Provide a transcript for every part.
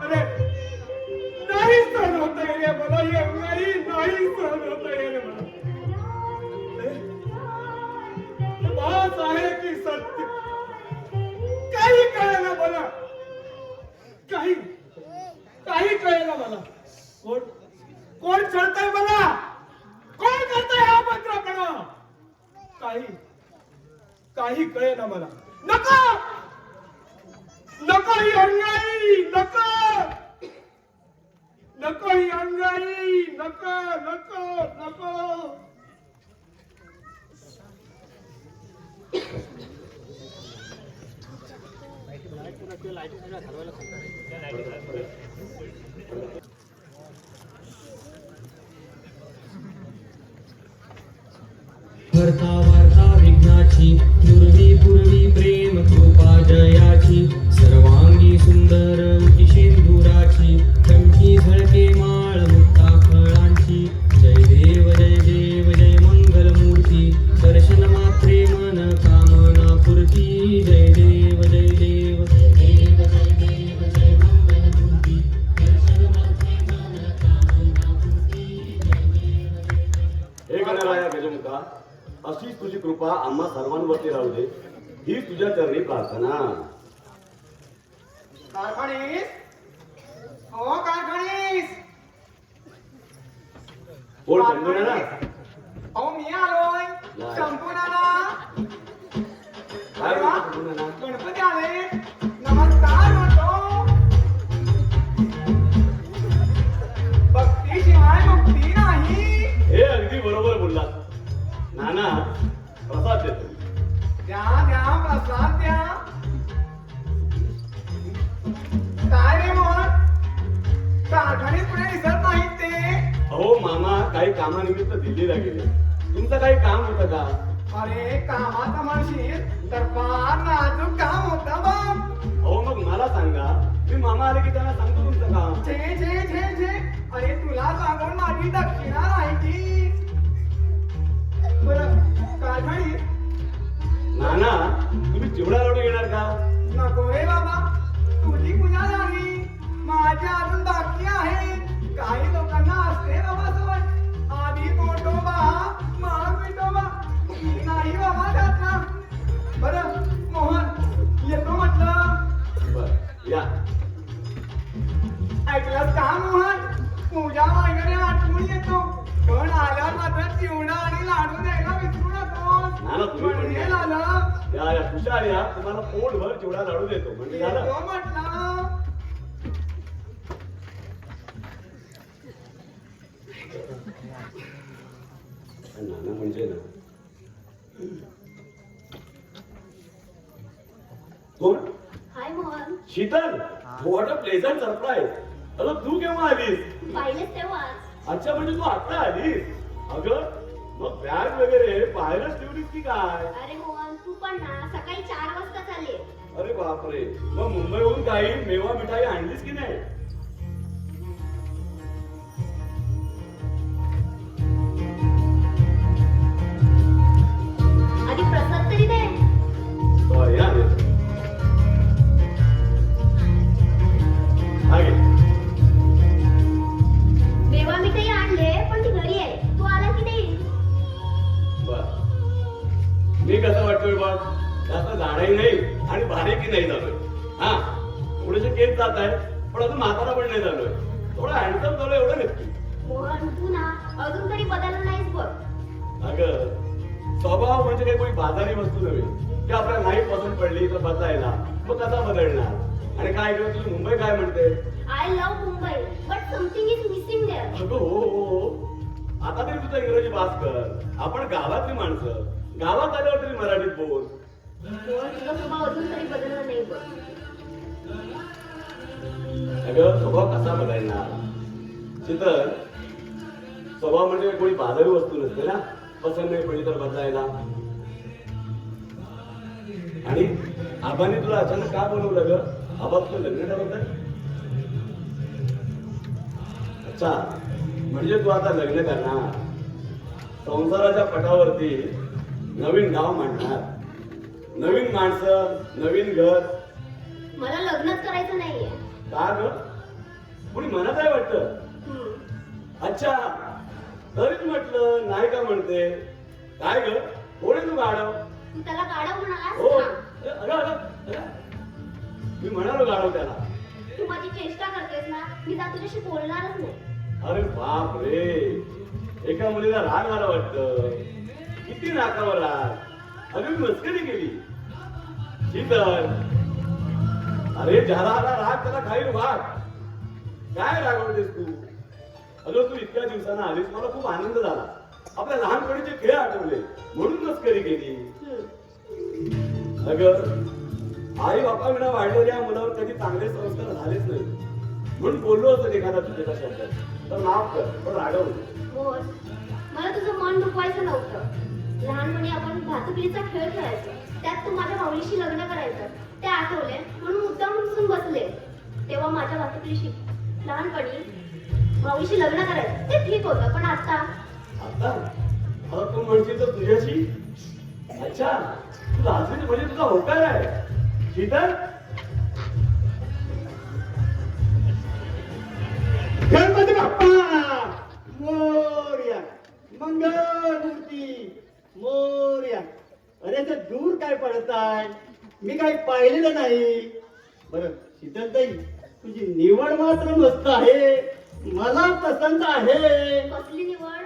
अरे नाही सहन होत रे मला, नाही सहन होत रे मला. बात आहे की सत्य काही कळेना मला, काही कळेना मला. कोण छळतंय मला, कोण करतंय हा मंत्रपणा, काही कळेना मला. नको नको ही अंगाई, नको ही अंगाई, नको नको नको. भरता वार्ता विघ्नाची, दुर्वी पूर्वी प्रेम कृपा जयाची, सर्वांगी सुंदर उतिशेंदुराची, कंठी झळके माळ मुक्ता फळांची. जय देव जय मंगल मूर्ती, दर्शन मात्रे मन कामना पूर्ती. जय देव जय देव जय देव जय देव जय मंगल मूर्ती, दर्शन मात्रे मन कामना पूर्ती. हे गणराया गजमुखा, अशीच तुझी कृपा आम्हा सर्वांवरती राहू दे, ही तुझ्या चरणी प्रार्थना. कारखानीस, हो कारखानीस. कोण समजून ना? अहो मी आलोय, संपून आला. काय म्हणतो ना? गणपती आले, नमस्कार म्हणतो. भक्तीशिवाय मुक्ती नाही. हे अगदी बरोबर बोलला नाना. प्रसाद देतो. द्या प्रसाद द्या. काय रे मोहन, कारखान्यात पुढे दिसत नाहीत ते. अहो मामा काही कामानिमित्त दिल्लीला गेले. तुमचं काही काम होतं का? अरे कामाचं म्हणशील तर फार नाजूक काम होतं बघ. अहो मग मला सांगा, मी मामा आले की त्यांना सांगतो तुमचं काम. छे. अरे तुला सांगून माझी दक्षिणा राहायची. बरं कारखानी, नाना तुम्ही चिवडा लाडू येणार का? नको रे बाबा, तुझी पूजा झाली, माझी अजून बाकी आहे. काही लोकांना असते बाबा सवय, आधी पोटोबा मग विठोबा. नाही बाबा त्यातला. बरं मोहन येतो म्हटलं. बर या. ऐकलंस का मोहन, पूजा वगैरे आठवून येतो, पण आल्यावर मात्र चिवडा आणि लाडू द्यायला विसरू नकोस. नाना तुम्ही पण म्हणजे या. झालं. या खुशाल या, तुम्हाला पोटभर चिवडा लाडू देतो म्हणजे झालं. येतो म्हटलं. नाना म्हणजे ना कोण? Hi Mohan, Sheetal, what a pleasant surprise. अगं तू केव्हा आलीस? पाहिलेच तेव्हाच. अच्छा म्हणजे तू आता आलीस. अगं मग बॅग वगैरे बाहेरच ठेवलीस की काय? अरे मोहन, तू पण ना सकाळी 4 वाजता चालले. अरे बापरे, मग मुंबईहून काही मेवा मिठाई आणलीस की नाही? आधी प्रसाद तरी दे. या देतो. हा घे. मेवा मिठाई आणले, पण ती घरी आहे. तू आला की नाही? बर, मी कसं वाटतोय बघ, जास्त जाणाही नाही आणि बारीकही नाही झालोय. हा थोडेसे केस जात आहे, पण अजून म्हातारा पण नाही झालोय. थोडं हँडसम झालोय एवढं नक्की. मोहन, तू ना अजून तरी बदलला नाहीस बघ. अगं स्वभाव म्हणजे काही कोणी बाजारी वस्तू नव्हे की आपल्याला नाही पसंत पडली तर बदलायला. मग कसा बदलणार? आणि काय किंवा तुझी मुंबई काय म्हणते? I love Mumbai, but something is missing there. अगं हो. आता तरी तुझा इंग्रजी पास कर. आपण गावातली माणसं, गावात आल्यावर तरी मराठीत बोल. मोहन, तुझा स्वभाव अजून तरी बदलला नाही बघ. अगं स्वभाव कसा बदलणार? शीतल, स्वभाव म्हणजे कोणी बाजारी वस्तू नसते ना, पसंत नाही पडली तर बदलायला. आणि आबांनी तुला अचानक का बोलवलं ग? आबा तुझं लग्न ठरवत आहे? अच्छा, म्हणजे तू आता लग्न करणार, संसाराच्या पटावरती नवीन गाव मांडणार, नवीन माणसं, नवीन घर. मला लग्नच करायचं नाहीये. का ग? कोणी म्हणत आहे वाटतं. हम्म. अच्छा, तरीच म्हटलं नाही का म्हणते. काय ग, कोण आहे तू गाढव? तू त्याला गाढव म्हणालास हो, ना? अगं, मी म्हणालो गाढव त्याला. तू माझी चेष्टा करतेस ना, मी जा तुझ्याशी बोलणारच नाही. अरे बाप रे, एका मुलीला राग आला वाटतं. किती नाकावर राग. अगं मी मस्करी केली. शीतल, अरे ज्याला आला राग त्याला खाईल वाघ. काय रागवतेस तू? अगं तू इतक्या दिवसानं आलीस, मला खूप आनंद झाला. आपल्या लहानपणीचे खेळ आठवले म्हणून मस्करी केली. हम्म. अगं आई बापा विना वाढलेल्या मुलावर कधी चांगले संस्कार झालेच नाही म्हणून बोललो होतो एखादा तुझ्या शब्द. तर माफ कर, पण रागव नको. बोल. मला तुझं मन दुखवायचं नव्हतं. लहानपणी आपण भातुकलीचा खेळ खेळायचो. त्यात तू माझ्या माऊलीशी लग्न करायचं ते आठवले म्हणून मुद्दाम उचलून बसले. तेव्हा माझ्या भातुकलीशी लहानपणी माऊलीशी लग्न करायचं ते ठीक होतं, पण आता आता तू म्हणशील तर तुझ्याशी. अच्छा, तुझा हसरीत म्हणजे तुझा होकार आहे. शीतल, गणपती बाप्पा मोरया, मंगळमूर्ती मोरया. अरे ते दूर काय पडत आहे, मी काही पाहिलेलं नाही. बरं शीतलताई, तुझी निवड मात्र मस्त आहे, मला पसंत आहे. कसली निवड?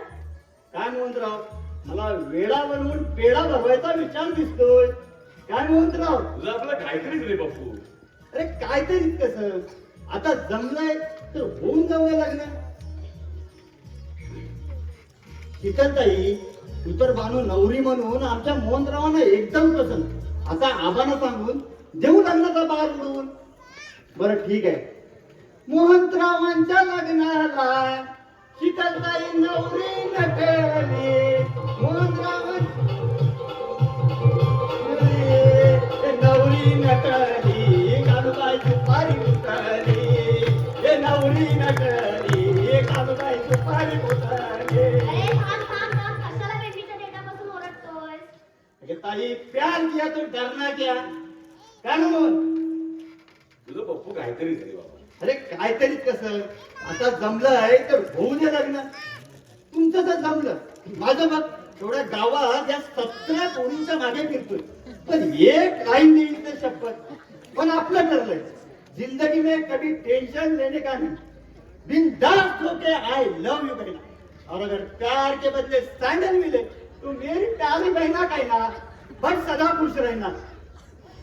काय मोहनराव, मला वेळा बनवून पेढा भरवायचा विचार दिसतोय. काय मोहनराव? तुझं आपलं काहीतरीच रे बापू. अरे काहीतरी कसं, आता जमलंय तर होऊन जावं लागलं. शीतलताई, तू तर बानू नवरी म्हणून आमच्या मोहनरावांना एकदम पसंत. आता आबांना सांगून देऊ लग्नाचा बार उडवून. बरं ठीक आहे, मोहनरावांच्या लग्नाला शीतलताई नवरी नटली. मोहनरावां नवरी नटली, कालूबाई सुपारी उतरली. हे नवरी नटली, कालूबाई सुपारी उतरली. अरे थांब थांब थांब, कशाला बेबीच्या डेटापासून ओरडतोय? अरे ताई, प्यार किया तो डरना क्या? काय म्हणून? तुझं पप्पू काहीतरीच रे बाबा. अरे काहीतरीच कसं, आता जमलंय तर होऊ दे लग्न. तुमचं तर जमलं, माझं बघ एवढ्या गावात या 17 पोरींच्या मागे फिरतोय, पण एक लाईन देईल तर शपथ. पण आपलं ठरलंय, जिंदगी में कभी टेंशन लेने का नहीं, बिंदास होके आई लव यू कहना. और अगर प्यार के बदले सैंडल मिले तो मेरी प्यारी बहना कहना, बस सदा खुश रहना.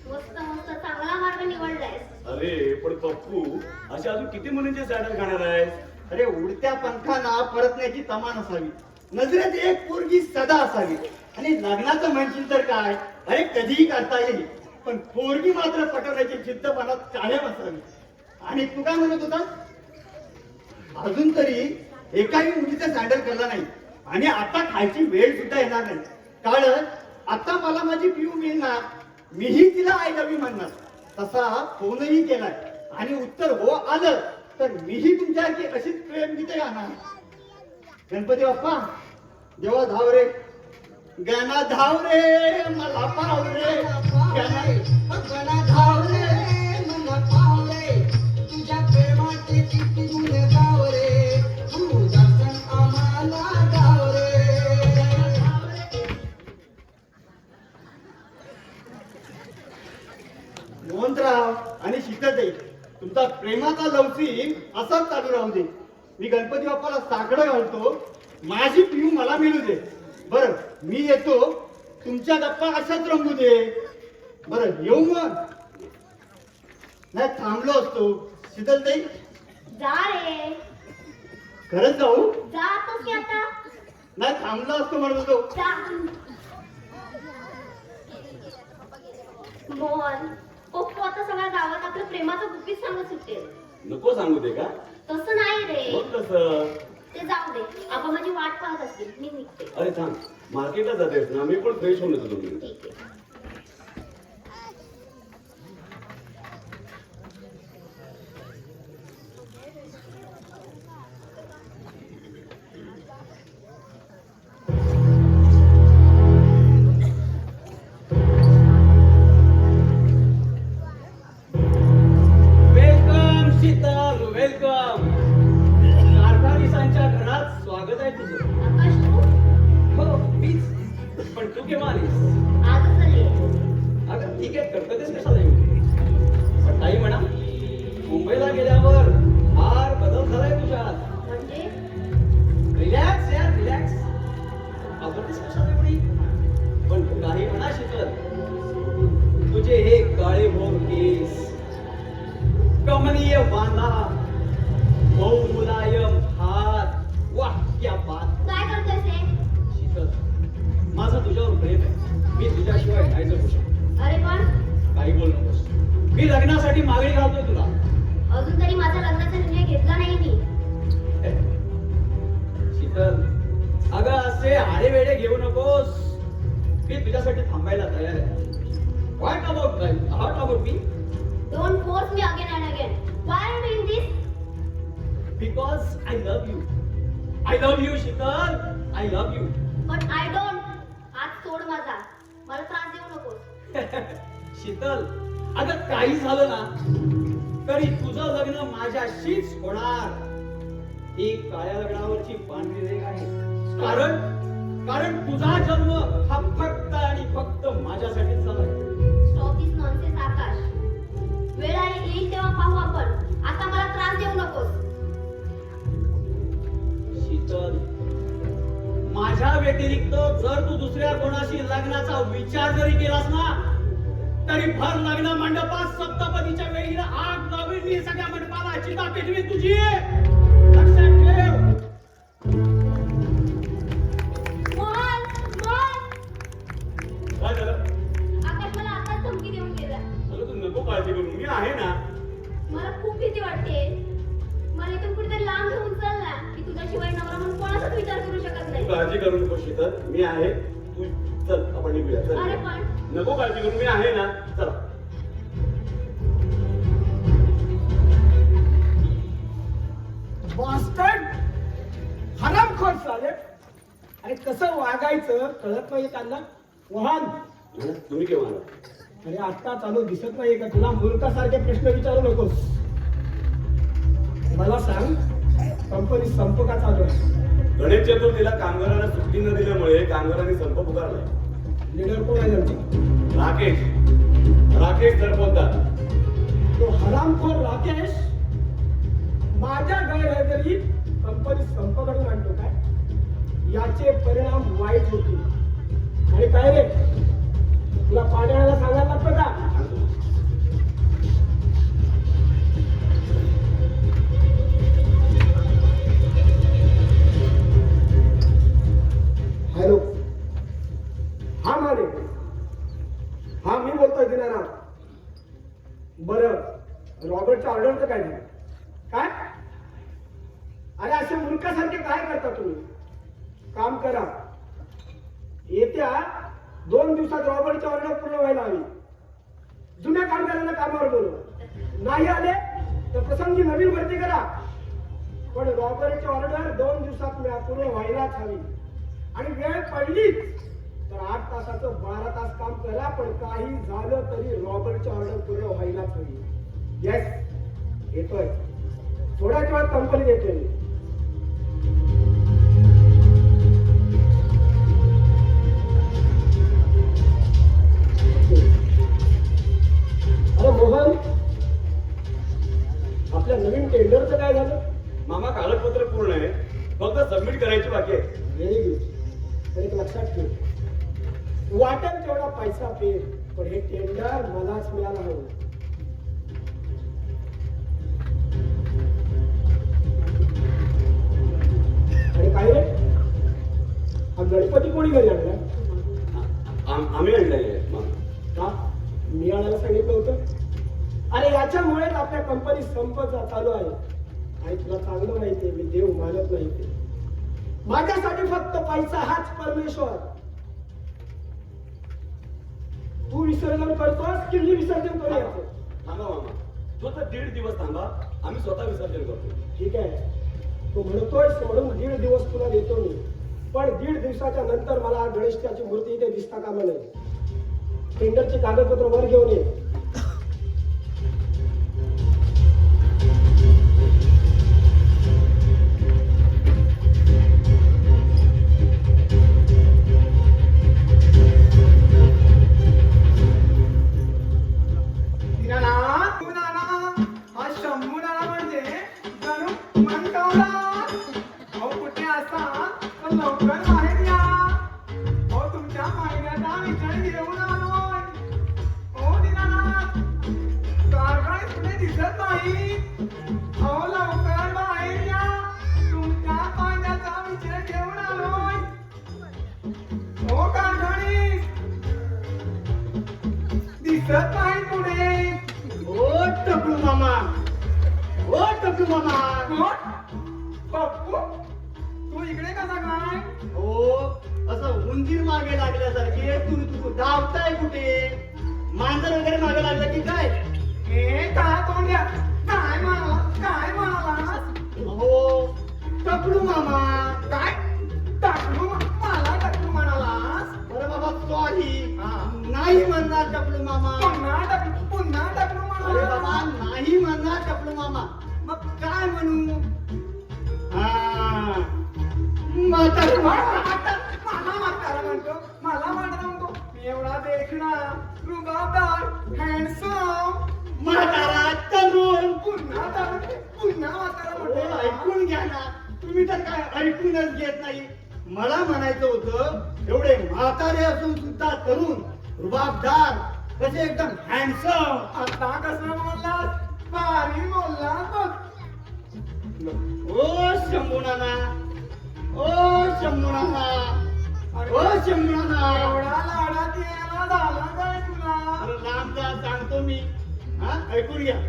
मस्त मस्त, चांगला मार्ग निवडलायस. अरे पण पप्पू, अशा अजून किती मुलींचे सॅडल खाणार आहेस? अरे उडत्या पंखांना परतण्याची तमान असावी, नजरेत एक पोरगी सदा असावी. आणि लग्नाचं म्हणशील तर काय, अरे कधीही करता येईल, पण पोरगी मात्र पटवण्याची जिद्द मनात कायम असावी. आणि तू काय म्हणत होता? अजून तरी एकाही मुलीचं सँडल करला नाही आणि आता खायची वेळ सुद्धा येणार नाही. कारण आता मला माझी पिऊ मिळणार, मीही तिला आय लव्ह यू म्हणणार. तसा फोनही केलाय आणि उत्तर हो आलं तर मीही तुमच्यासारखी अशीच प्रेम गीते गाणार. गणपती बाप्पा देवा धाव रे, गाना धाव रे मला पाव रे, गाना धाव रे मला पाव रे, तुझ्या प्रेमाचे किती गुण गाव रे, तू दर्शन आम्हाला गाव रे. मोहनराव आणि शीतलताई, तुमचा प्रेमाचा लवसी असाच चालू राहू दे. मी गणपती बाप्पाला साकडं घालतो, माझी पिऊ मला मिळू दे. बरं मी येतो, तुमच्या गप्पा अशाच रंगू दे. बरं येऊ मग? नाही थांबलो असतो. शीतलताई जा रे. खरंच जाऊ? जातोस की आता? नाही थांबलो असतो म्हणत होतो. जा. मोहन, पप्पू आता सगळ्या गावात आपलं प्रेमाचं गुपित सांगत सुटेल. नको सांगू दे का? तसं नाही रे. मग कसं? ते जाऊ दे, आपण माझी वाट पाहत असतील, मी निघते. अरे थांब, मार्केटला जातेस ना, मी पण फ्रेश होऊन येतो तुम्ही. ठीक आहे. Welcome Sheetal, welcome. Because I love you. I love you Sheetal, I love you. पण आय डोंट. आज सोड माझा. मला त्रास देऊ नकोस. शीतल, अगं काही झालं ना तरी तुझं लग्न माझ्याशीच होणार. ही काळ्या लग्नावरची पांढरी रेख आहे. कारण तुझा जन्म हा फक्त आणि फक्त माझ्यासाठीच झालाय. स्टॉप दिस नॉनसेन्स आकाश. वेळ येईल तेव्हा पाहू आपण. आता मला त्रास देऊ नकोस. शीतल, माझ्या व्यतिरिक्त जर तू दुसऱ्या कोणाशी लग्नाचा विचार जरी केलास ना तरी भर लग्न मंडपात सप्तपदीच्या वेळी आग लावीन मी सगळ्या मंडपाला. चिता पेटवी तुझी. लक्षात ठेव. मोहन, मोहन. काय झालं? आकाश मला आताच धमकी देऊन गेला. अगं तू नको काळजी करू, मी आहे ना. मला खूप भीती वाटते. मला इथून कुठेतरी लांब घेऊन चालला की तुझ्याशिवाय नवरा म्हणून कोणाचाच विचार करू शकत तू नाही. काळजी करू नको शीतल, मी आहे. तू चल आपण निघूया. चल. अरे पण नको काळजी करू, मी आहे ना. चला. बास्टर्ड, हरामखोर साले. अरे कसं वागायचं कळत नाही त्यांना. मोहन, तुम्ही केव्हा आला? अरे आत्ता चालू दिसत नाही का तुला? मूर्खासारखे प्रश्न विचारू नकोस. मला सांग, कंपनी संप का चालू आहे? गणेश चतुर्थीला कामगारांना सुट्टी न दिल्यामुळे कामगारांनी संप पुकारलाय. लीडर कोण आहे त्यांचा? राकेश सरपोतदार. तो हरामखोर राकेश माझ्या गैरहजेरीत कंपनी संप घडून आणतो काय? याचे परिणाम वाईट होतील. आणि काय रे, तुला पाण्याला सांगायला लागतं का? हॅलो, हा माने. हा मी बोलतोय दिनानाथ. बरं, रॉबर्टच्या ऑर्डरचं काय झालं? काय? अरे असे मूर्खासारखे काय करता तुम्ही? काम करा, येत्या 2 दिवसात रॉबर्टची ऑर्डर पूर्ण व्हायला हवी. जुन्या कामगारांना कामावर बोलवा. नाही आले तर प्रसंगी नवीन भरती करा. पण रॉबर्टची ऑर्डर 2 दिवसात पूर्ण व्हायलाच हवी. आणि वेळ पडलीच तर 8 तासाचं 12 तास काम करा. पण काही झालं तरी रॉबर्टची ऑर्डर पूर्ण व्हायलाच हवी. येस, येतोय. थोड्याच वेळात कंपनी येतोय. अरे मोहन, आपल्या नवीन टेंडरचं काय झालं? मामा कागदपत्र पूर्ण आहे, फक्त सबमिट करायची बाकी आहे. Very good. तर एक लक्षात ठेव, वाटेल तेवढा पैसा पेर, पण हे टेंडर मलाच मिळालं हवं. आणि काय रे, हा गणपती कोणी घरी आणला? आम्ही आणलेले का? मी आणायला सांगितलं होतं. अरे याच्यामुळेच आपल्या कंपनी संप चालू आहे. आणि तुला चांगलं माहितीये, मी देव मानत नाही. ते माझ्यासाठी फक्त पैसा हाच परमेश्वर. तू विसर्जन करतोस की मी विसर्जन करूया? थांबा मामा, फक्त 1.5 दिवस थांबा, आम्ही स्वतः विसर्जन करतो. ठीक आहे, तू म्हणतोयस म्हणून 1.5 दिवस तुला देतो मी. पण 1.5 दिवसाच्या नंतर मला गणेशाची मूर्ती इथे दिसता कामा नये. टेंडरची कागदपत्र वर घेऊन ये. तू इकडे कसा काय? हो, असं उंदीर मागे लागल्यासारखे तू धावताय कुठे? मांजर वगैरे मागे लागलं की काय? हे काय तोंड्या? काय म्हणाला? काय म्हणाला? हो, टकलू मामा. काय मला टकलू म्हणालास? अरे बाबा सॉरी, हा. नाही म्हणणार टकलू मामा. पुन्हा टकलू अरे बाबा म्हणालास? नाही म्हणणार टकलू मामा. मग काय म्हणू? हा, म्हातारं मामा. मला म्हणतो मी एवढा देखणा रुबाबदार हँडसम म्हातारा तरुण. पुन्हा म्हातारा अरे, म्हणतो. ऐकून घ्या ना, तुम्ही तर काय ऐकूनच घेत नाही. मला म्हणायचं होतं एवढे म्हातारे असून सुद्धा तरुण रुबाबदार कसे एकदम हँडसम. आता कसं बोललास? भारी बोललास बघ. ओ शंभूनाना, ओ शंभूनाना, ओ शंभूनाना. एवढा लाडात यायला झाला काय तुला? अरे लांब जा, सांगतो मी. हा, ऐकून घ्या.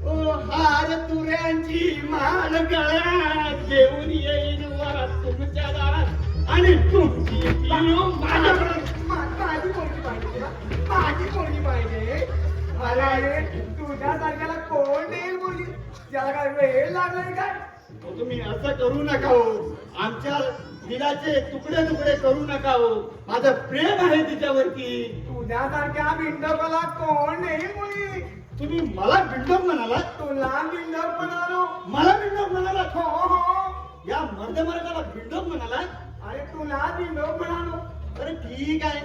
ओ हार तुऱ्यांची माळ गळ्यात घेऊन येईन वरात तुमच्या दारात आणि तुमची पिऊ माझ्याकडे. माझी पोरगी पाहिजे तुला? माझी पोरगी पाहिजे? अरे तुझ्यासारख्याला कोण देईल मुलगी? त्याला काय वेळ लागलाय काय? अहो, तुम्ही असं करू नका हो. आमच्या दिलाचे तुकडे तुकडे करू नका हो. माझं प्रेम आहे तिच्यावरती. तुझ्यासारख्या बिंडोकाला कोण देईल मुली? तुम्ही मला बिंडोक म्हणालात? तुला बिंडोक म्हणालो? मला बिंडोक म्हणालात? हो हो. या मर्दमर्दाला बिंडोक म्हणालात? अरे तुला बिंडोक म्हणालो. अरे ठीक आहे,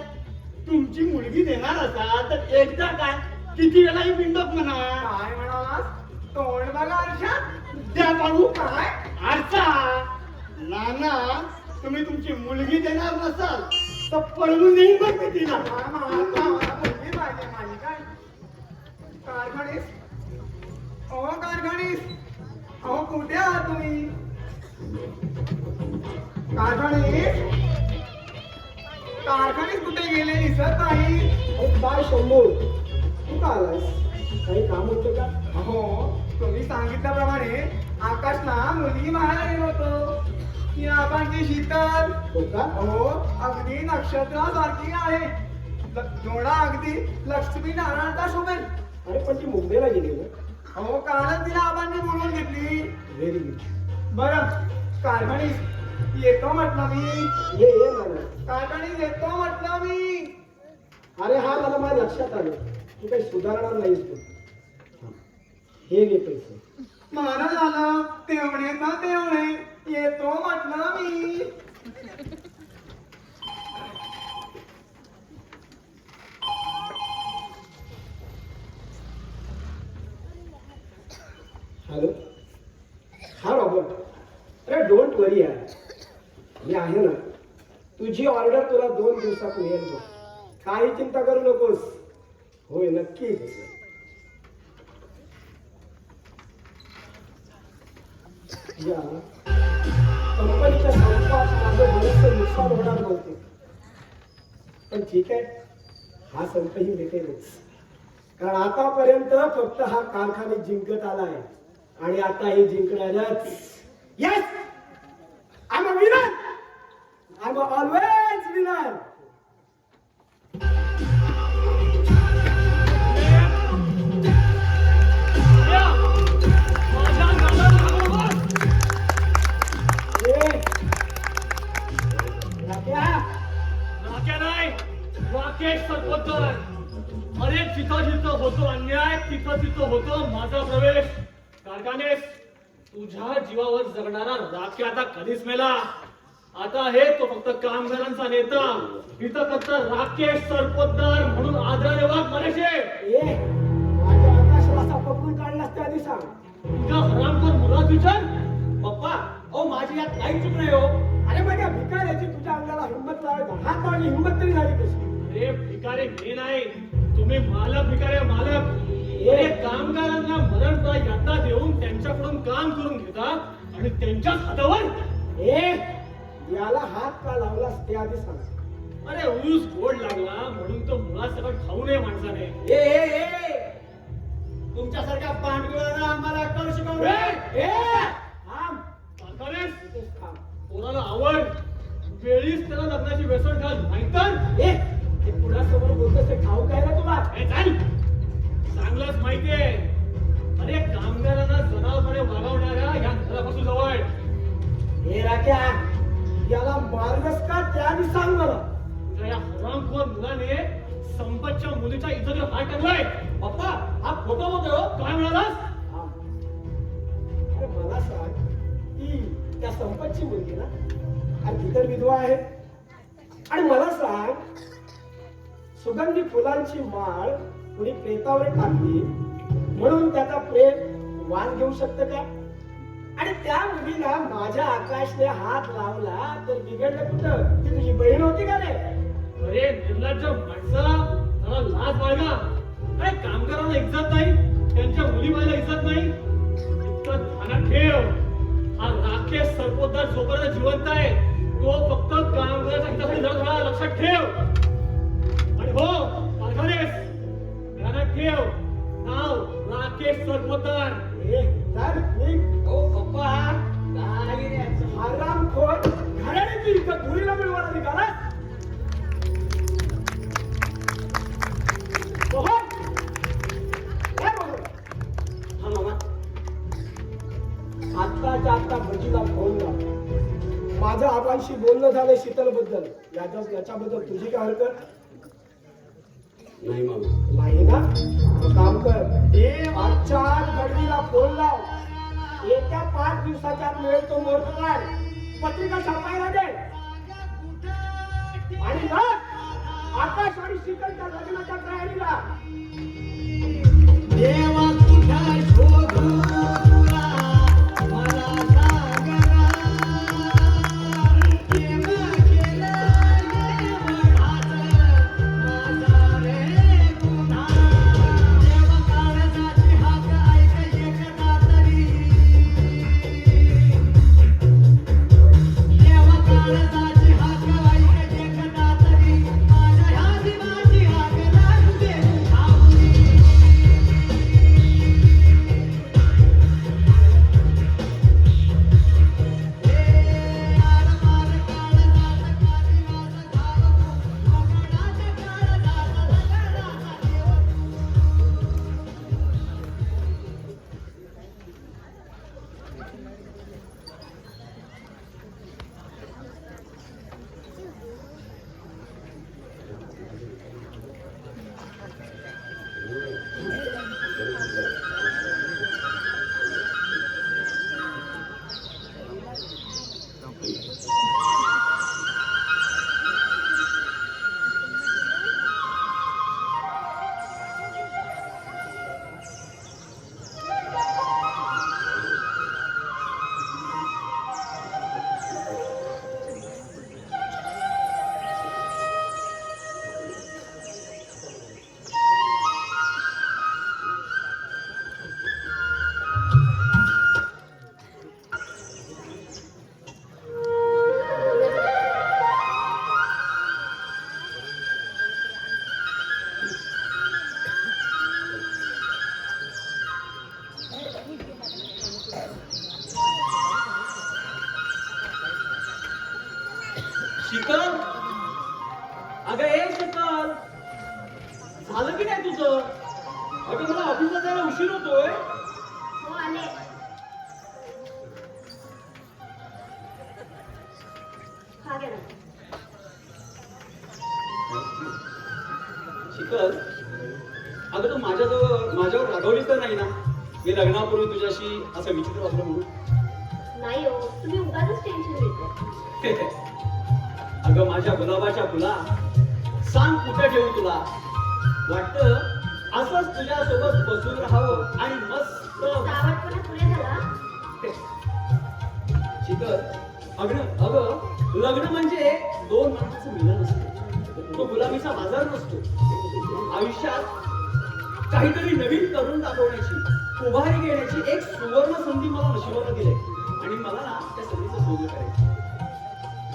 तुमची मुलगी देणार असाल तर एकदा काय किती वेळाही बिंडोक म्हणा. काय म्हणालास? तोंड बघा आरशात. द्या पाहू. काय? आरसा. नाना, तुम्ही तुमची मुलगी देणार नसाल तर पळवून येईन बघ मी तिला. मला मुलगी पाहिजे माझी. काय कारखानीस? ओ कारखानीस, अहो कुठे आहात तुम्ही? कारखानीस कुठे गेले? दिसत नाही. काय शंभू, तू का आलास? काही काम होतं का? हो, तुम्ही सांगितल्याप्रमाणे आकाशला मुलगी मागायला गेलो होतो. ती आबांची शीतल. हो का? हो, अगदी नक्षत्रासारखी आहे. जोडा अगदी लक्ष्मी नारायणचा शोभेल. अरे पण ती मुंबईला गेली ना? हो, कालच तिला आबांनी बोलवून घेतली. Very good. बरं, कारखानीस येतो म्हटलं मी. ये मला. कारखानीस येतो म्हटलं मी. अरे हा मला माझ्या लक्षात आलं, तू काही सुधारणार नाहीस तू. हा. हे घे पैसे. बरं झालं, तेवढे ना तेवढे. येतो म्हटलं मी. हॅलो. हा रॉबर्ट. अरे डोंट वरी यार, मी आहे ना. तुझी ऑर्डर तुला 2 दिवसात मिळेल बघ. काही चिंता करू नकोस. होय नक्कीच. या कंपनीच्या संपात माझं बरंचसं नुकसान होणार नव्हते, पण ठीक आहे, हा संपही भेटेलच. कारण आतापर्यंत फक्त हा कारखाने जिंकत आलाय आणि आता हे जिंकणारच. Yes, I am a winner. I am always winner. Rakesh Sarpotdar. अरे जिथं जिथं होतो अन्याय तिथं तिथं होतो माझा प्रवेश. कारखानेस, तुझ्या जीवावर जगणारा राखे आता कधीच मेला. आता हे तो फक्त कामगारांचा नेता. इथं फक्त राकेश सरपोतदार म्हणून आदराने वाघ मरेशे. माझ्या आकाशवासा पकडून काढलास त्या आधी सांग. तुझा हरामखोर मुलात विचार. पप्पा, अहो माझी यात काही चूक नाही हो. अरे माझ्या भिकाऱ्याची तुझ्या अंगाला हिंमत लावायचा हात लावली, हिंमत तरी झाली कशी? अरे भिकारे मी नाही, तुम्ही मालक. भिकारे मालक. अरे कामगारांना मरणप्राय यातना देऊन त्यांच्याकडून काम करून घेतात आणि त्यांच्याच हातावर. याला हात का लावलास ते आधी सांग. अरे ऊस गोड लागला म्हणून तो मुळा सगळं खाऊ नये माणसाने. तुमच्यासारख्या पांडुळानं आम्हाला कळ शिकवलं. पोराला आवड, वेळीच त्याला लग्नाची वेसण घाल, नाहीतर पुण्यासमोर बोलतोस ते ठाऊक आहे ना तुला? चांगलंच माहितीये. अरे कामगारांना जनावरपणे वागवणाऱ्या या घरापासून जवळ त्या याला मारलंस का त्याआधी सांग मला. तुझ्या या हरामखोर मुलाने संपतच्या मुलीच्या इज्जतीवर हात टाकलाय. पप्पा हा खोटं बोलतोय हो. काय म्हणालास? हा. अरे मला सांग की त्या संपतची मुलगी ना आणि ती तर विधवा आहे. आणि मला सांग सुगंधी फुलांची माळ कुणी प्रेतावर टाकली म्हणून त्याचा प्रेत वाण घेऊ शकतं का? आणि त्या मुलीला माझ्या आकाशने हात लावला तर बिघडलं कुठं? ती तुझी बहीण होती का रे? अरे निर्लज्ज माणसा, जरा लाज बाळगा. अरे कामगारांना इज्जत नाही, त्यांच्या मुलीबाईला इज्जत नाही. इतकं ध्यानात ठेव, हा राकेश सरपोतदार जोपर्यंत जिवंत आहे तो फक्त कामगाराच्या हितासाठी लढत राहणार. लक्षात ठेव. आणि हो पालखानेस, ध्यानात ठेव, नाव राकेश सरपोतदार. ए, चल, निघ. ओ पप्पा काय रे हरामखोर घराण्याची इज्जत धुळीला मिळवणार निघाला. मोहन, ए मोहन. हा मामा. आत्ताच्या आत्ता भजीला फोन लाव. माझं आबांशी बोलणं झालं शीतल बद्दल. याच्याबद्दल तुझी काय हरकत नाही मामा. नाही ना? मग काम कर, आजच्या गडवीला फोन लाव. येत्या 5 दिवसाच्या आत मिळेल तो मुहूर्त काढ. पत्रिका छापायला दे. आणि ना आकाश आणि शीतलच्या लग्नाच्या तयारीला. देवा कुठं शोधू तुला मला सांग ना. प्रेम केलं एवढाच माझा रे गुन्हा. देवा काळजाची हाक ऐक एकदा तरी. देवा काळजाची हाक ऐक एकदा तरी. माझ्या ह्या दिवाची हाक लागू दे आवडी. शीतल, अगं ए शीतल, झालं की नाही तुझं? अगं मला ऑफिसला जायला उशीर होतोय. हो आले. हा घ्या ना. शीतल, अगं तू माझ्यावर रागवलीस तर नाही ना? मी लग्नापूर्वी तुझ्याशी असं विचित्र वागलो म्हणून. नाही हो, तुम्ही उगाचच टेन्शन घेतलं. अगं माझ्या गुलाबाच्या फुला, सांग कुठे ठेवू तुला? वाटतं असंच तुझ्या सोबत बसून राहावं आणि मस्त. सावधपणा पुढे झाला. शीतल, अगं लग्न म्हणजे 2 माणसाचं मिलन असतं. तो गुलाबीचा बाजार नसतो. आयुष्यात काहीतरी नवीन करून दाखवण्याची, उभारी घेण्याची एक सुवर्ण संधी मला नशिबानं दिली आणि मला ना त्या संधीचं सोय करायची.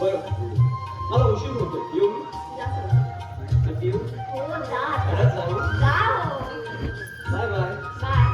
बरं, मला उशीर होतोय. येऊ मी? जा सर. नक्की येऊ? हो जा. खरंच जाऊ? जा हो. Bye bye. बाय.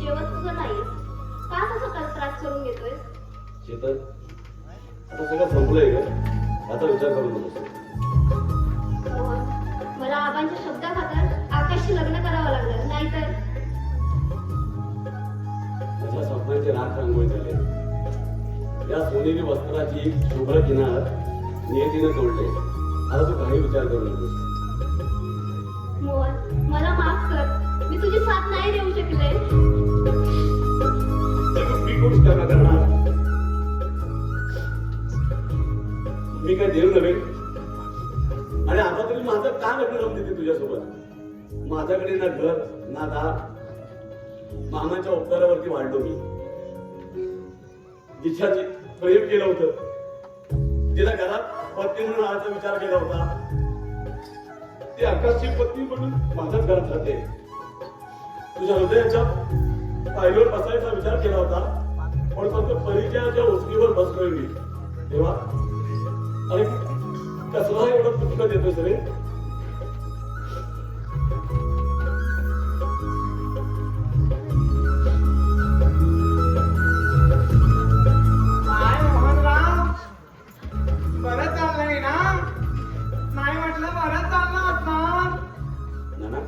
जेवत तुझं नाहीस का तसं त्रास करून घेतोय? चेतन, आता सगळं संपलंय ग, याचा विचार करू नकोस. मोहन, मला आबांच्या शब्दाखातर आकाशशी लग्न करावं लागलं, नाहीतर माझ्या स्वप्नाचे राख रांगोळी झाले. या सोनेरी वस्त्राची शुभ्र किनार नियतीने तोडले. आता तू काही विचार करू नकोस. मोहन, मला माफ कर, मी तुझी साथ नाही देऊ शकले. मी कोणीच करणार करणार. मी काय देव नव्हे. आणि आता तरी माझं का लग्न लावून देते तुझ्यासोबत? माझ्याकडे ना घर ना दार. मामाच्या उपकारावरती वाढलो मी. जिच्याची प्रेम केलं होतं, तिला घरात पत्नी म्हणून आणायचा विचार केला होता, ती आकाशची पत्नी म्हणून माझ्याच घरात राहते. तुझ्या हृदयाच्या पायरीवर बसायचा विचार केला होता, पण फक्त परिचयाच्या उचकीवर बसलोय मी. तेव्हा अरे कसला एवढं दुःख देतोस रे? काय मोहनराव, बरं चाललंय ना? नाही म्हटलं बरं चाललं असणार. नाना,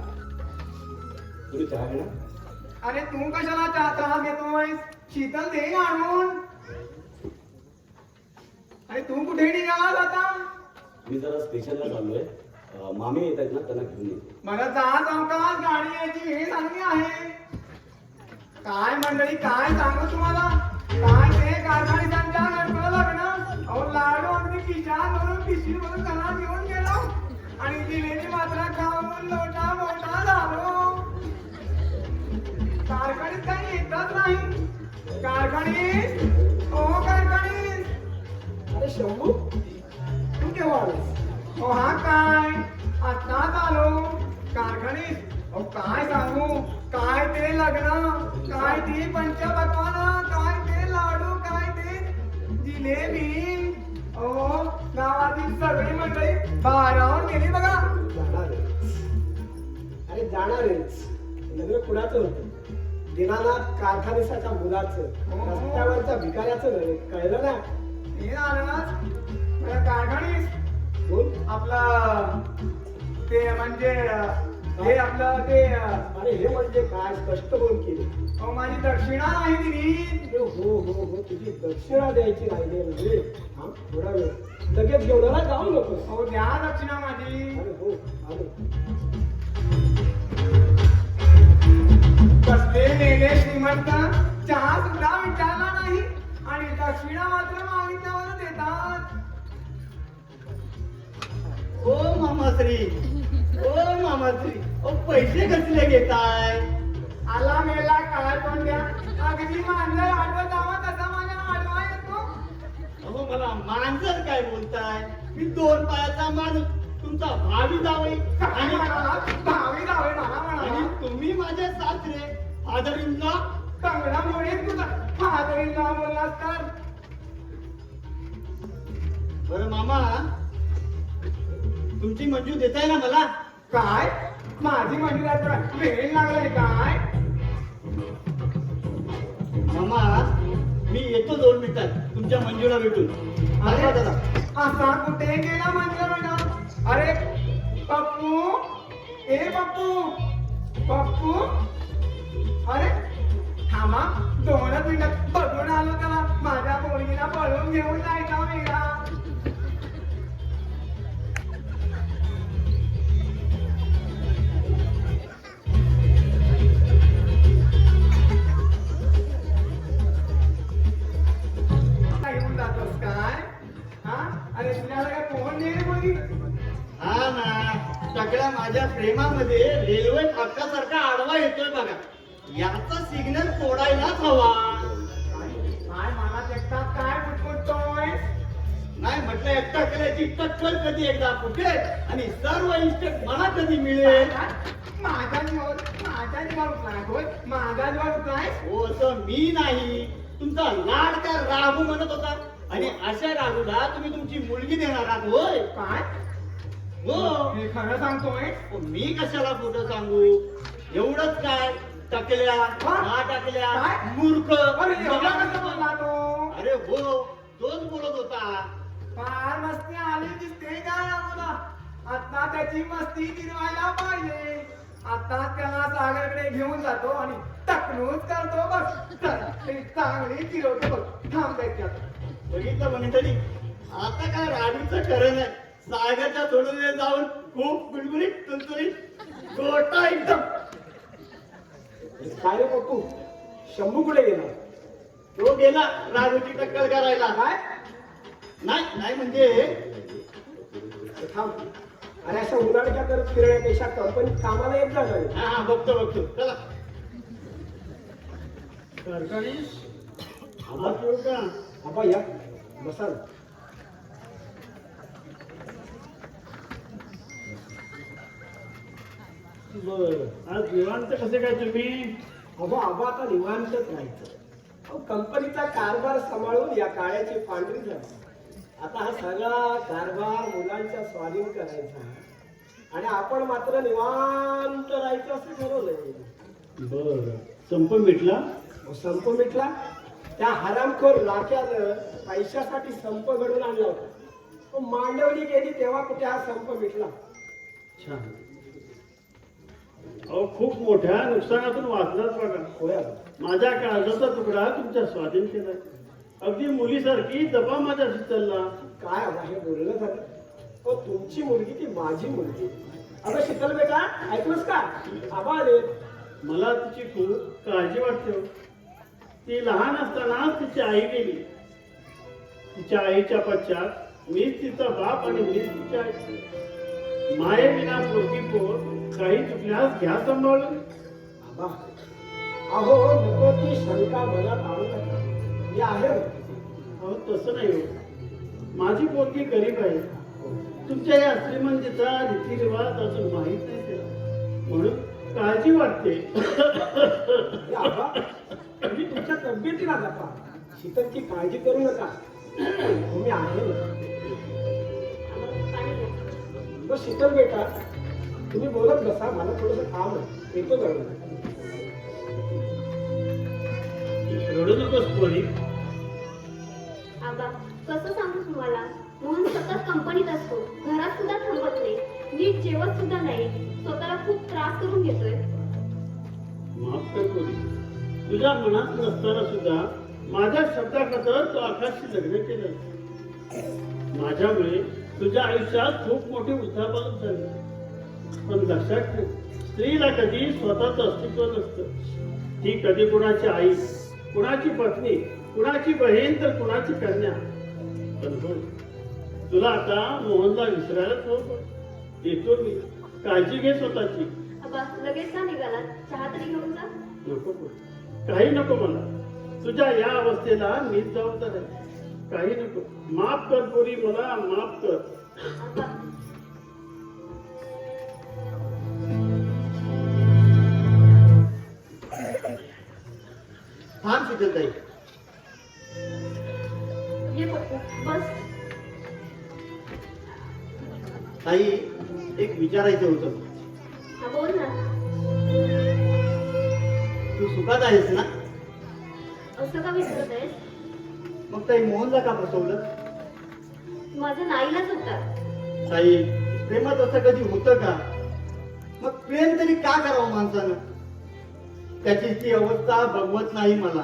तुम्ही चहा घेणार? अरे तू कशाला त्रास घेतोय? शीतल दे आणून. अरे तू कुठे निघालास आता? मी जरा स्टेशनला चाललोय. मामी येत आहेत ना, त्यांना घेऊन येतो. मला जा चौकात गाडी यायची हे सांगली आहे. काय मंडळी, काय सांगू तुम्हाला? काय ते कारखानीसांच्या गणपतीला लग्न, अहो लाडू अगदी खिशात भरून पिशवी भरून घरात घेऊन गेलो आणि जिलेबी मात्र खाऊन लोटा मोठा झालो. कारखानीत काही येतच नाही. कारखानीत, ओ कारखानीत. अरे शंभू, तू केव्हा आलास? ओ हा काय, आत्ताच आलो. कारखानीत, अहो काय सांगू, काय ते लग्न, काय ती पंचपक्वान्न, काय ते लाडू, काय ते जिलेबी. अहो गावातील सगळी मंडळी बारावर गेली बघा. जाणारच. अरे जाणारच. लग्न कुणाचं होतं? दिनानाथ कारखानिसाच्या मुलाचं, रस्त्यावरच्या भिकाऱ्याचं नव्हे. कळलं ना? हे झालं ना मला कारखानीत. बोल. आपलं ते म्हणजे हे आपलं ते अरे हे म्हणजे काय? स्पष्ट बोल केली. अहो माझी दक्षिणा नाही दिली. हो हो हो, तुझी दक्षिणा द्यायची राहिली म्हणजे. हा, थोडा वेळ लगेच घेऊन आला, जाऊ नको. अहो द्या दक्षिणा माझी. अरे हो, आलो. कसले नेले श्रीमंत, चहा सुद्धा विचारला नाही आणि दक्षिणा मात्र मागितल्यावर देतात. ओ मामाश्री, ओ मामाश्री, ओ पैसे कसले घेताय? आला मेला काय पण द्या. अगदी मांजर आडवं जावा तसा माझ्या आडवा येतो. अहो मला मांजर काय बोलताय? मी 2 पायाचा माणूस, तुमचा भावी जावई काय आणि म्हणाला? भावी जावे मला आणि म्हणाला. तुम्ही माझे सासरे, फादर इन लॉ. कंगडामुळे तुझा फादरीन नाव बोललास तर. बरं मामा, तुमची मंजूर देताय ना मला? काय माझी मंदिरात वेळ लागलाय काय? मामा, मी येतो 2 मिनिटात तुमच्या मंजूला भेटून. अरे आला दादा. असा कुठे गेला मंदिर मॅडम? अरे पप्पू, ए पप्पू, पप्पू. अरे थांबा 2 मिनिटात बघून आलो त्याला. माझ्या पोरगीला पळून घेऊन जायचा वेगळा. घेऊन जातोस काय? हा, अरे तुझ्याला काय पोहून नाही मुलगी? हा ना, सगळ्या माझ्या प्रेमामध्ये रेल्वे हक्कासारखा आडवा येतोय बघा. याचा सिग्नल तोडायलाच हवा. काय मनात एकटाच काय पुटपुटतोय? नाही म्हटलं, एकटा करायची टक्कर कधी एकदा कुठे आणि सर्व इन्स्टेंट मला कधी मिळेल? माझा जीवावर उठलाय होय? माझा जीवावर उठलाय? हो, असं मी नाही. तुमचा लाडका राघू म्हणत होता आणि अशा राघूला तुम्ही तुमची मुलगी देणार आहात होय? काय? हो. हे खरं सांगतोय? मी कशाला खोटं सांगू? एवढंच काय, टाकल्या हा? टाकल्या काय? मूर्ख अरे एवढा कसं बोलला तो? अरे हो तोच बोलत होता. फार मस्ती आली दिसते का मला? आता त्याची मस्ती जिरवायला पाहिजे. आता त्याला सागरकडे घेऊन जातो आणि टकनूच करतो बघ. चल, चांगली जिरवतो बघ. थांब त्याच्यात. बघितलं मंडळी आता काय राणीचं खरं नाही. सागरच्या सोडून जाऊन खूप गुलगुलीत तुलतुलीत गोटा एकदम. काय रे पप्पू, शंभू कुठे गेला? तो गेला राजूची टक्कल करायला. काय? नाही नाही म्हणजे थांब. अरे अशा उन्हाळ्याच्या करत फिरण्यापेक्षा कंपनीत कामाला येत जा नाही. हा बघतो चला. आवाज येऊ का? आबा या बसा ना. बर आज निवांत कसे काय तुम्ही? आबा आता निवांतच राहायचं. अहो, कंपनीचा कारभार सांभाळून या काळ्याची पांढरी झाली. आता हा सगळा कारभार मुलांच्या स्वाधीन करायचा आणि आपण मात्र निवांत राहायचं असं ठरवलंय. बर संप मिटला. अहो, संप मिटला. त्या हरामखोर लाक्यानं पैशासाठी संप घडून आणला होता. अहो, मांडवली गेली तेव्हा कुठे हा संप मिटला. छान. अहो खूप मोठ्या नुकसानातून वाचलाच बघा. होय आबा. माझ्या काळजाचा तुकडा तुमच्या स्वाधीन केला. अगदी मुलीसारखी दबा माझ्याशी चालला. काय आबा हे बोललं झालं? हो तुमची मुलगी ती माझी मुलगी. अगं शीतल बेटा ऐकलंस का? आबा आले. मला तिची खूप काळजी वाटते हो. ती लहान असतानाच तिची आई गेली. तिच्या आईच्या पश्चात मीच तिचा बाप आणि मीच तिची आई. मायेविना पोरगी पोर काही चुकल्यास घ्या सांभाळून. आबा अहो नको ती शंका मनात आणू नका. मी आहे ना. अहो तसं नाही हो. माझी पोरगी गरीब आहे. तुमच्या या श्रीमंतीचा रीतिरिवाज अजून माहीत नाही तिला. म्हणून काळजी वाटते. हे आबा तुम्ही तुमच्या तब्येतीला जपा. शीतलची काळजी करू नका. तुम्ही आहे ना. पाणी घ्या. मग शीतल बेटा तुम्ही बोलत बसा. मला थोडंसं काम आहे. येतो जरूर. रडू नकोस पोरी. आबा कसं सांगू तुम्हाला? मोहन सतत कंपनीत असतो, घरात सुद्धा थांबत नाही, नीट जेवत सुद्धा नाही, स्वतःला खूप त्रास करून घेतोय. माफ कर पोरी. तुझ्या मनात नसताना सुद्धा माझ्या शब्दाखातर तो आकाशशी लग्न केलं. माझ्यामुळे तुझ्या आयुष्यात खूप मोठी उद्धापात झाली. पण लक्षात ठेव स्त्रीला कधी स्वतःच अस्तित्व नसतं. ती कधी कुणाची आई, कुणाची पत्नी, कुणाची बहीण तर कुणाची कन्या. पण हो तुला आता मोहनला विसरायलाच हवं. येतो मी. काळजी घे स्वतःची. आबा लगेच का निघाला? चहा तरी घेऊन जा. नको काही नको मला. तुझ्या या अवस्थेला मीच जबाबदार आहे. काही नको. माफ कर पोरी मला माफ कर. आबा थांब शीतलताई. ये पप्पू बस. ताई एक विचारायचं होतं. हा बोल ना. तू सुखात आहेस ना? असं का विसरत आहेस? मग ताई मोहनला का फसवलं? माझं नाईलाज होता. ताई प्रेमात असं कधी होतं का? मग प्रेम तरी का करावं माणसानं? त्याची ती अवस्था बघवत नाही मला.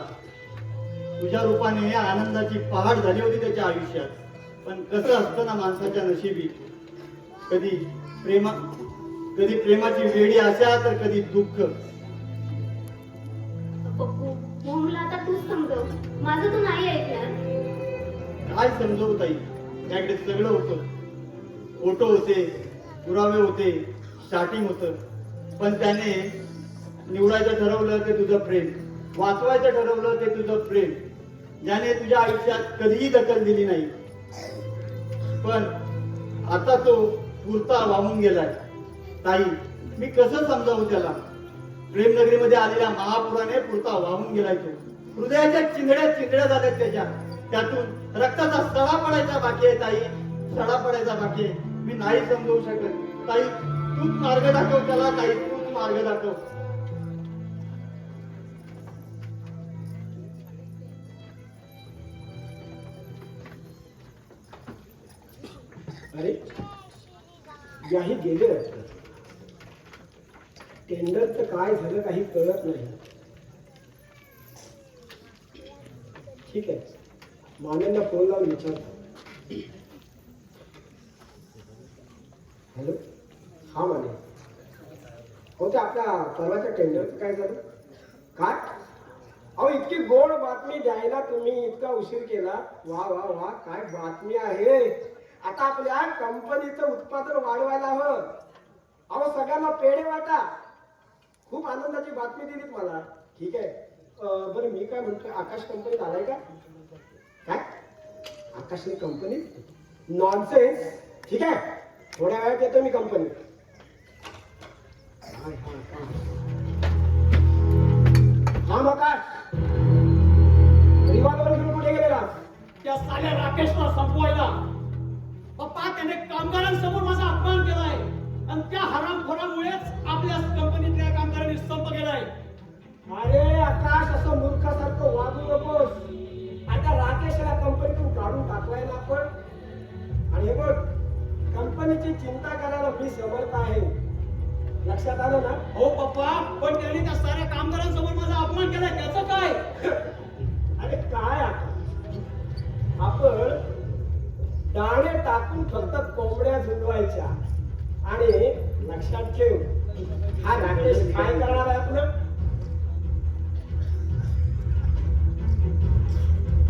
तुझ्या रूपाने आनंदाची पहाड झाली होती त्याच्या आयुष्यात. पण कसं असतं ना माणसाच्या नशिबी. कधी प्रेमाची वेडी आशा तर कधी दुःख. पप्पू मोहनला आता तूच समजव. माझं तू नाही ऐकणार. काय समजवू ताई? त्याकडे सगळं होतं. फोटो होते, पुरावे होते, स्टार्टिंग होतं. पण त्याने निवडायचं ठरवलं ते तुझं प्रेम, वाचवायचं ठरवलं ते तुझं प्रेम, ज्याने तुझ्या आयुष्यात कधीही दखल दिली नाही. पण आता तो पुरता वाहून गेलाय. ताई मी कसं समजावू त्याला? प्रेमनगरीमध्ये आलेल्या महापुराने पुरता वाहून गेलाय तो. हृदयाच्या चिंधड्या झाल्यात त्याच्या. त्यातून रक्ताचा सडा पडायचा बाकी आहे ताई. सडा पडायचा बाकी आहे. मी नाही समजवू शकत. ताई तूच मार्ग दाखव त्याला. ताई तूच मार्ग दाखव. अरे याही गेले वाटतं. टेंडरचं काय झालं काही कळत नाही. ठीक आहे, मान्यांना फोन लावून विचारतो. हॅलो, हा माने. हो, ते आपल्या परवाच्या टेंडरचं काय झालं? काय अहो, इतकी गोड बातमी द्यायला तुम्ही इतका उशीर केला. वा वा वा, काय बातमी आहे. आता आपल्या कंपनीचं उत्पादन वाढवायला हवं. अहो, सगळ्यांना पेढे वाटा. खूप आनंदाची बातमी दिलीत मला. ठीक आहे, बरं मी काय म्हणतोय, आकाश कंपनीत आलाय का? काय आकाशने कंपनीत? नॉनसेन्स. ठीक आहे, थोड्या वेळात येतो मी कंपनीत. हा आकाश, रिवाल्वर घेऊन कुठे गेलेला? त्या साल्या राकेशला संपवायला. पप्पा, त्याने कामगारांसमोर माझा अपमान केलाय आणि त्या हरामखोरामुळेच आपल्या कंपनीतल्या कामगारांनी संप केलाय. अरे आकाश, असं मूर्खासारखं वागू नकोस. आता राकेशला कंपनीतून काढून टाकलाय ना आपण. आणि हे बघ, कंपनीची चिंता करायला मी समर्थ आहे. लक्षात आलं ना? हो पप्पा, पण त्यांनी त्या साऱ्या कामगारांसमोर माझा अपमान केलाय, त्याचं काय? अरे काय आता, आपण दाणे टाकून फक्त कोंबड्या झुंजवायच्या. आणि लक्षात ठेव, हा राकेश काय करणार आहे आपलं?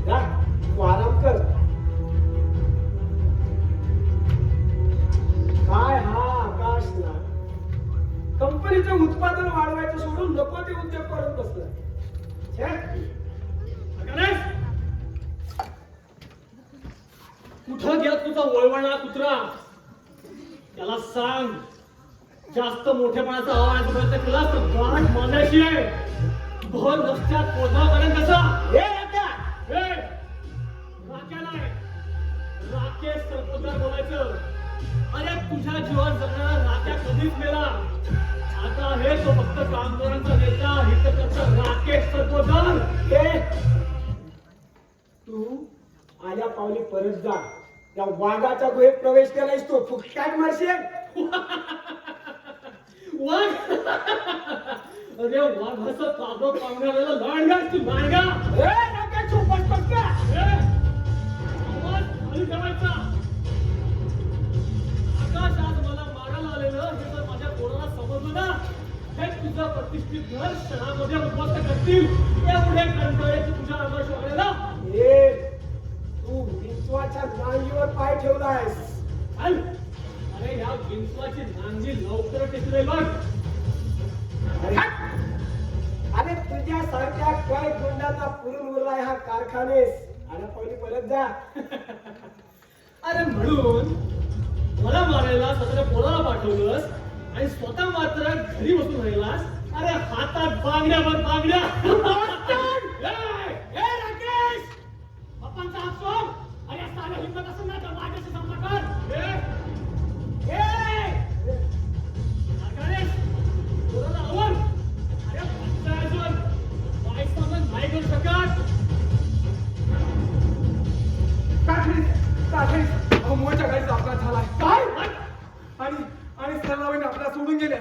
जा, तू आराम कर. काय हा आकाश ना, कंपनीचं उत्पादन वाढवायचं सोडून नको ते उद्योग करत बसलं. गणेश, कुठं गेला तुझा वळवळा कुत्रा? त्याला सांग, जास्त मोठेपणाचा आवाज प्रयत्न केलास तर गाठ मानायची आहे. भर रस्त्यात पोहोचण्यापर्यंत कसा? हे राक्या! हे, राक्या नाही, राकेश सरपोतदार बोलायचं. अरे तुझ्या जीवात जगणारा राक्या कधीच मेला. आता हे तो फक्त कामगारांचा नेता, हितकर्ता राकेश सरपोतदार. हे, तू आल्या पावली परत जा. या वाघाच्या गुहेत प्रवेश केलायस, तू फुटकाट मारशील. वाघ? अरे वाघाचं कागद पांघरायला लांडगास तू, लांडगा. हे राक्या, चोपट पटका. आवाज खाली ठेवायचा. आकाश आज मला मारायला आलेलं हे जर माझ्या पोराला समजलं ना, हे तुझं प्रतिष्ठित घर क्षणामध्ये उद्ध्वस्त करतील. एवढे कंटाळ्याची तुझ्या अंगावर शोधायला. हे, तू विश्वाच्या नांगीवर पाय ठेवलायस. चल. अरे या विंचवाची नांगी लवकर टेकले बघ. अरे तुझ्यासारख्या काय गुंडांना पुरून उरलाय हा कारखानेस. आणि पहिली परत जा. अरे म्हणून मला मारायला स्वतःच्या पोराला पाठवलंस आणि स्वतः मात्र घरी बसून राहिलास. अरे हातात बांगड्या बघ, बांगड्या. ए राकेश, पप्पांचा हात सोड. अरे साला हिंमत असेल ना तर माझ्याशी संपर्क कर. राकेश, पोराला आवड. अरे बच्चा अजून काय समज नाही करू शकत. मोठ्या गाडीचा अपघात झालाय. काय? आणि सर्वांनी आपल्याला सोडून गेले.